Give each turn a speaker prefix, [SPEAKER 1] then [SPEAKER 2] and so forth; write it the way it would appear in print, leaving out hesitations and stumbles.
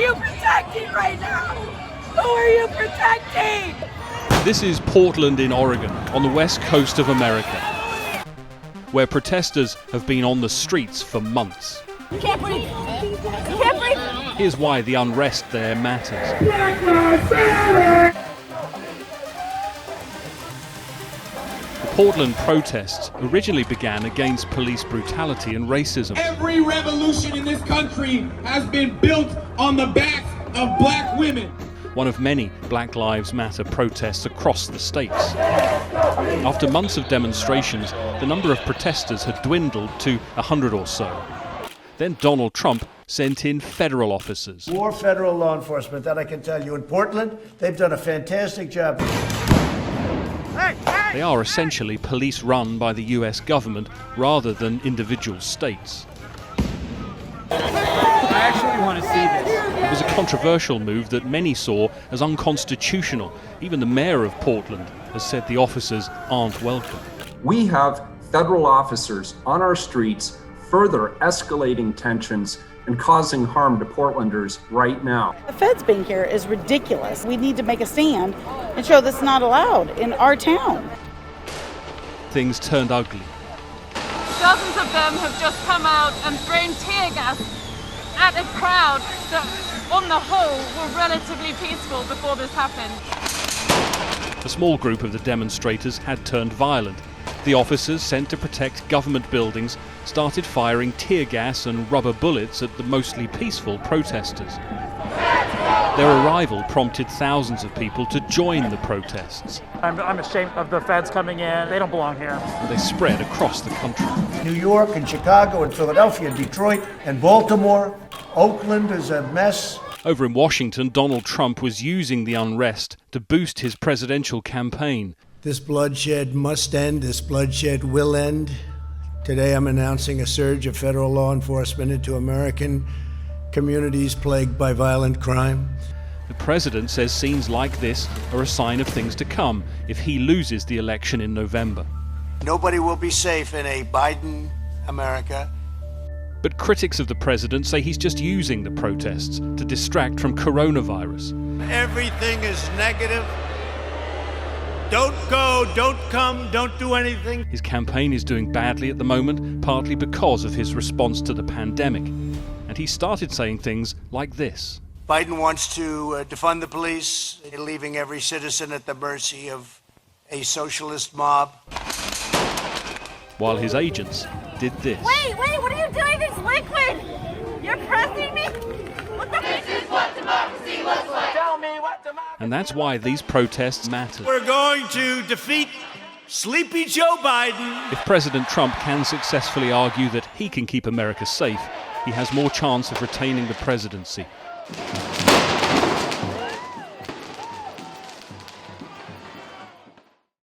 [SPEAKER 1] you protecting right now? Who are you protecting?
[SPEAKER 2] This is Portland in Oregon, on the west coast of America, where protesters have been on the streets for months.
[SPEAKER 1] You can't breathe. You can't breathe.
[SPEAKER 2] Here's why the unrest there matters. The Portland protests originally began against police brutality and racism.
[SPEAKER 3] Every revolution in this country has been built on the backs of black women.
[SPEAKER 2] One of many Black Lives Matter protests across the states. After months of demonstrations, the number of protesters had dwindled to 100 or so. Then Donald Trump sent in federal officers.
[SPEAKER 4] More federal law enforcement, that I can tell you. In Portland, they've done a fantastic job.
[SPEAKER 2] They are essentially police run by the US government rather than individual states.
[SPEAKER 5] I actually want to see this.
[SPEAKER 2] It was a controversial move that many saw as unconstitutional. Even the mayor of Portland has said the officers aren't welcome.
[SPEAKER 6] We have federal officers on our streets further escalating tensions and causing harm to Portlanders right now.
[SPEAKER 7] The feds being here is ridiculous. We need to make a stand and show that's not allowed in our town.
[SPEAKER 2] Things turned ugly.
[SPEAKER 8] Dozens of them have just come out and thrown tear gas at a crowd that, on the whole, were relatively peaceful before this happened.
[SPEAKER 2] A small group of the demonstrators had turned violent. The officers sent to protect government buildings started firing tear gas and rubber bullets at the mostly peaceful protesters. Their arrival prompted thousands of people to join the protests.
[SPEAKER 5] I'm ashamed of the feds coming in. They don't belong here.
[SPEAKER 2] And they spread across the country.
[SPEAKER 4] New York and Chicago and Philadelphia, Detroit and Baltimore. Oakland is a mess.
[SPEAKER 2] Over in Washington, Donald Trump was using the unrest to boost his presidential campaign.
[SPEAKER 4] This bloodshed must end. This bloodshed will end. Today I'm announcing a surge of federal law enforcement into American communities plagued by violent crime.
[SPEAKER 2] The president says scenes like this are a sign of things to come if he loses the election in November.
[SPEAKER 4] Nobody will be safe in a Biden America.
[SPEAKER 2] But critics of the president say he's just using the protests to distract from coronavirus.
[SPEAKER 4] Everything is negative. Don't go, don't come, don't do anything.
[SPEAKER 2] His campaign is doing badly at the moment, partly because of his response to the pandemic. And he started saying things like this.
[SPEAKER 4] Biden wants to defund the police, leaving every citizen at the mercy of a socialist mob.
[SPEAKER 2] While his agents did this.
[SPEAKER 1] Wait, what are you doing? It's liquid. You're pressing me. What the? This is what democracy looks like.
[SPEAKER 5] Tell me what democracy.
[SPEAKER 2] And that's why these protests matter.
[SPEAKER 4] We're going to defeat Sleepy Joe Biden.
[SPEAKER 2] If President Trump can successfully argue that he can keep America safe, he has more chance of retaining the presidency.